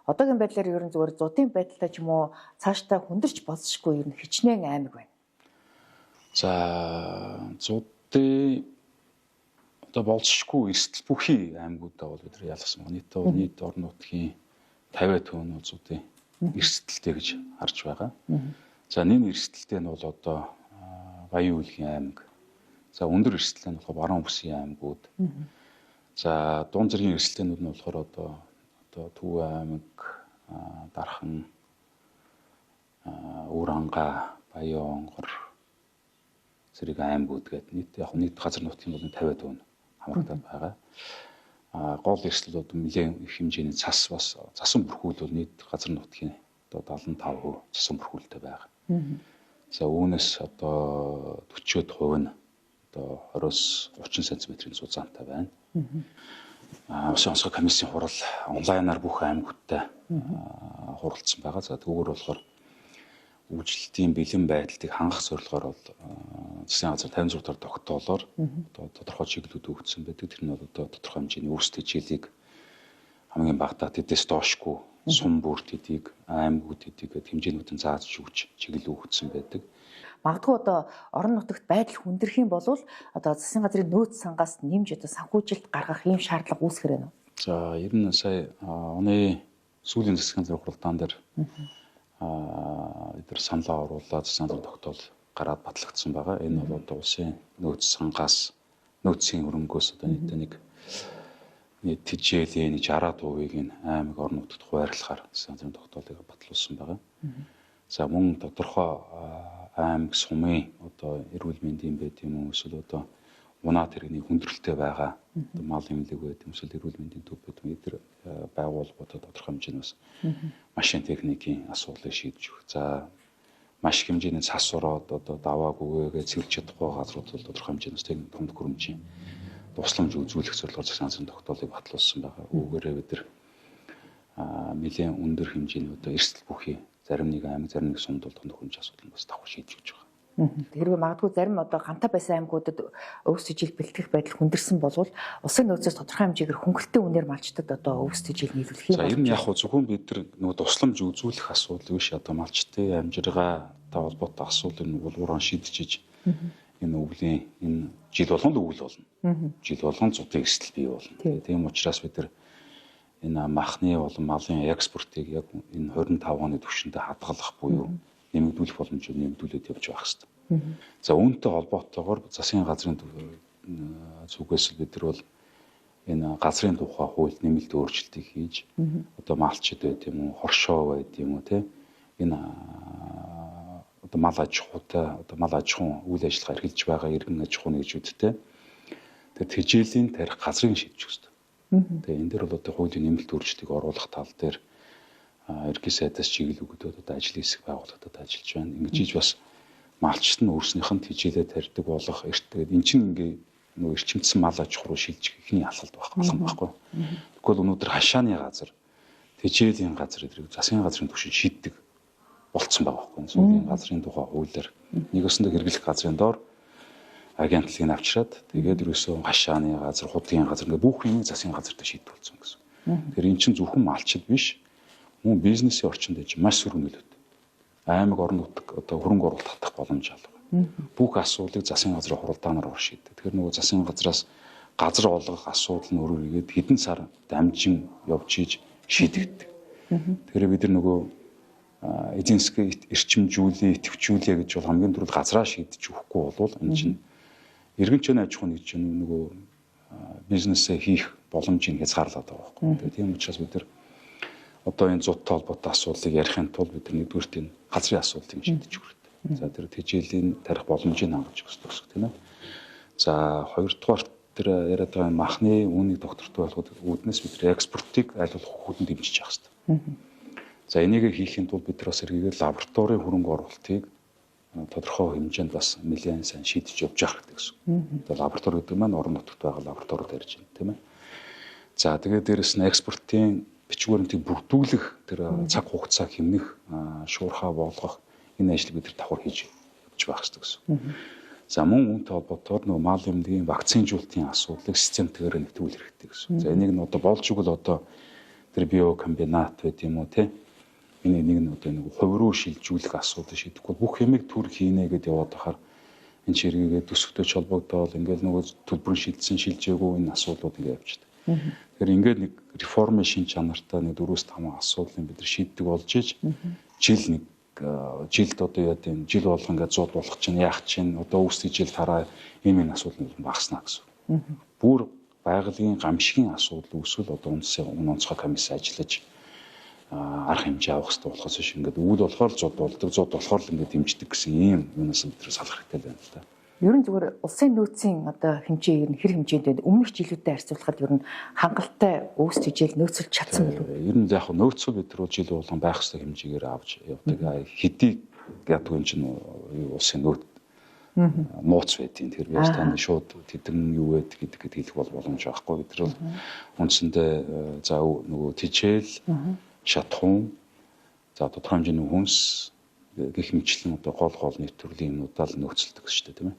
одоогийн байдлаар ер нь зүгээр зуудын байдалтай ч юм уу цаашдаа хүндэрч болсошгүй ер нь хичнээн аймаг байна. За зуудын одоо болсошгүй эрсдэл бүхий аймагуудаа бол бид ялгасан байна. Нийт орон нутгийн 50% нь зуудын эрсдэлтэй гэж харж байгаа. За нэг эрсдэлтэй нь бол одоо Баян Үйлгийн аймаг. За өндөр эрсдэлтэй нь болохоор Баруун бүсийн аймагуд. За дунд зэргийн эрсдэлтэнүүд нь болохоор одоо Төв аймаг, Дархан, Үранга, Баян Онгор зэрэг аймагуд гэдэг нийт газар нутгийн бол 50% нь хамрагдаад байгаа. Гол эрсдэлүүд нэлээд их хэмжээний засан бүрхүүл бол нийт газар нутгийн одоо 75% засан бүрхүүлтэй байгаа. За үүнээс одоо 40% нь одоо 20-30 см-ийн зузаантай байна. Улсын онцгой комиссийн хурал онлайнаар бүх аймагуудтай хуралдсан байгаа. За түүгээр болохоор үйлчлэлтийн бэлэн байдлыг хангах зорилгоор бол засгийн газар 56 дахь тогтоолоор одоо тодорхой чиглэлүүд өгсөн байдаг. Тэр нь бол одоо тодорхой хэмжээний өрсөлдөж жилийг хамгийн багадаа тэдээс доошгүй сум бүрт эдийг аймагуд эдийг хэмжээнүүдэн зааж өгч чиглэл өгсөн байдаг. Магадгүй одоо орон нутагт байдал хүндрэх юм бол одоо засгийн газрын нөөц сангаас нэмж одоо санхүүжилт гаргах ийм шаардлага үүсгэр байна уу? За ер нь сая оны сүүлийн засгийн газрын хуралдаан дээр эдгээр саналаа оруулаад засгийн газрын тогтоол гараад батлагдсан байгаа. Энэ бол одоо улсын нөөц сангаас нөөцийн хөрөнгөөс одоо нийт тэжээлийн 60% нь аймаг орон нутагт хуваарлахаар засгийн газрын тогтоолыг батлуулсан байгаа. За мөн тодорхой аймаг сумын одоо эрүүл мэндийн байд юм уу эсвэл одоо унаа тэрэгний хүндрэлтэй байгаа одоо мал эмнэлэг байд юм эсвэл эрүүл мэндийн төв байд юм эдгээр байгууллагуудад тодорхой хэмжээний бас машин техникийн асуудлыг шийдэж өгөх. За маш их хэмжээний цас ороод одоо даваагүйгээ цэвэрч чадахгүй газрууд бол тодорхой хэмжээний техник хөрөмжийн тусламж үзүүлэх зорилгоор засгийн газрын тогтоолыг батлуулсан байгаа. Үүгээрээ бид нар нэлээд өндөр хэмжээний одоо эрсдэл бүхий зарим нэг аймаг, зарим нэг сумд бол тохиромж асуудал нь бас давхар шийдэж өгч байгаа. Хэрвээ магадгүй зарим одоо ганта байсан аймагуудад өвс жижиг бэлтгэх байдал хүндэрсэн болвол улсын нөөцөөс тодорхой хэмжээгээр хөнгөлөлтийн үнээр малчтад одоо өвс жижиг нийлүүлэх юм. За ер нь яг зөвхөн бид нар нөгөө тусламж үзүүлэх асуудал биш одоо малчтын амжиргаа та холбоотой асуудал нь улууран шийдчихэж энэ өвлийн энэ жил болгонд өвөл болно. Жил болгонд зуудын эрсдэл бий болно. Тийм учраас бид нар энэ махны болон малын экспортыг яг энэ 25 оны түвшиндээ хадгалах буюу нэмэгдүүлэх боломжийг нэмэгдүүлээд явж байх хэрэгтэй. За үүнтэй холбоотойгоор засгийн газрын зүгээс бид нар бол энэ газрын тухай хуульд нэмэлт өөрчлөлтийг хийж одоо малчид байт юм уу, хоршоо байт юм уу те энэ одоо мал аж ахуйтай одоо мал аж ахуйн үйл ажиллагаа эрхэлж байгаа иргэн аж ахуйн нэгжүүдтэй тэр тэжээлийн тарих газрын шийдэж өгсөн. Тэгээ энэ дээр бол одоо хуулийн нэмэлт өөрчлөлтийг оруулах тал дээр ерхий сайдаас чиглэл өгдөд одоо ажлын хэсэг байгууллагад ажиллаж байна. Ингэж бас малчт нь өөрснийх нь тэжээлээ тарьдаг болох тэгээд эн чинь ингээ нөгөө эрчимдсэн мал аж ахуй руу шилжих ихний алхалт байхгүй. Тэгвэл өнөөдөр хашааны газар, тэжээлийн газар эдрийг засгийн газрын түвшинд шийддэг болцсон байгаа байхгүй. Сүүлийн газрын тухай хуулиар нэг өсөндөө хэрэглэх газрын доор агентлагийг авчираад тэгээд ерөөсөө хашааны газар, худгийн газар ингээ бүх юм засгийн газар дээр шийдвэрлсэн гэсэн. Тэгэхээр эн чинь зөвхөн малчид биш, мөн бизнесийн орчинд ээж маш сөрөг нөлөөтэй. Аймаг орон нутаг одоо хөрөнгө оруулалт татах боломж алга. Бүх асуудлыг засгийн газрын хуралдаанаар шийддэг. Тэгэхээр нөгөө засгийн газраас газар олгох асуудал нь өөрөөр хэлбэл хэдэн сар дамжин явж ийж шийдэгддэг. Тэгэхээр бид нар нөгөө эзэн засгийг эрчимжүүлээ, идэвхжүүлээ гэж бол хамгийн түрүүнд газраа шийдэж өгөхгүй болвол энэ чинь иргэнчийн аж ахуйн нэг чинь нөгөө бизнесээ хийх боломжийг хязгаарлаад байгаа байхгүй. Тэгээд тийм учраас бид нар одоо энэ зуудтай холбоотой асуудлыг ярихын тулд бид нэгдүгürt энэ газрын асуудлыг шийдэж өгөх хэрэгтэй. За тэр тэжээлийн тарих боломжийг хангаж өгөх хэрэгтэй тийм ээ. За хоёрдугаар тэр яриад байгаа махны үүнийг доктортой болоход үүднээс бид экспортыг аль болох хөлөнд дэмжиж явах хэрэгтэй. За энийг хийхин тулд бид нар бас эргээд лабораторийн хөрөнгө оруулалтыг тодорхой хэмжээнд бас нэлээд сайн шийдэж явж явах хэрэгтэй гэсэн. Тэгээ лаборатори гэдэг маань орон нутагт байгаа лабораторид ярьж байна тийм ээ. За тэгээд дээрэс нь экспортын бичгүүрэнтийг бүрдүүлэх тэр цаг хугацаа хэмнэх, шуурхаа болгох энэ ажлыг бид давхар хийж явж байх хэрэгтэй гэсэн. За мөн үүнтэй холбоотойгоор нөгөө мал эмнэлгийн вакцинжуулалтын асуудлыг системтэйгээр нэвтрүүлэх хэрэгтэй гэсэн. За энийг нь одоо болж игэл одоо тэр биокомбинат байт юм уу те. Миний нэг нь одоо нэг хувь руу шилжүүлэх асуудал шийдэхгүй бүх юмыг төр хийнэ гэдээ яваад байхаар энэ чиргээгээ төсөвтэй холбогдоод ингээл нөгөө төлбөр шилжсэн шилжээгүй энэ асуудлууд ингээд явчихдаг. Тэгэхээр ингээд нэг реформын шин чанартай нэг 4-5 асуудлыг бид нар шийддэг болж иж жилд одоо яа гэв жил болго ингээд 100 болох чинь яах чинь одоо үүсэх жил тараа ийм асуудал багаснаа гэсэн. Бүр байгалийн гамшигын асуудал үүсвэл одоо үндэсний онцгой комисс ажиллаж арга хэмжээ авах хэрэгтэй болохоос биш ингээд өвөл болохоор зод болдог зод болохоор л ингээд дэмждэг гэсэн ийм юунаас бид нар салах хэрэгтэй байна л да. Ер нь зүгээр улсын нөөцийн одоо хэмжээ ер нь хэр хэмжээнд өмнөх жилүүдэд харьцуулахад ер нь хангалттай өвс тэжээл нөөцөлж чадсан болов уу? Ер нь яг нөөцөө бид нар жил болгон байх ёстой хэмжээгээр авч явдаг. Хэдий ядгүй юм чинь улсын нөөц нууц байдیں۔ Тэр яаж тань шууд тэдэн юу вэ гэдгийг хэлэх боломж байхгүй. Бид нар бол үндсэндээ за нөгөө тэжээл шатхуун за тодорхой хэмжээний хүнс гэх мэтлэн одоо гол нэвтрүүлийн юмудаа л нөөцөлдөг шүү дээ тийм ээ.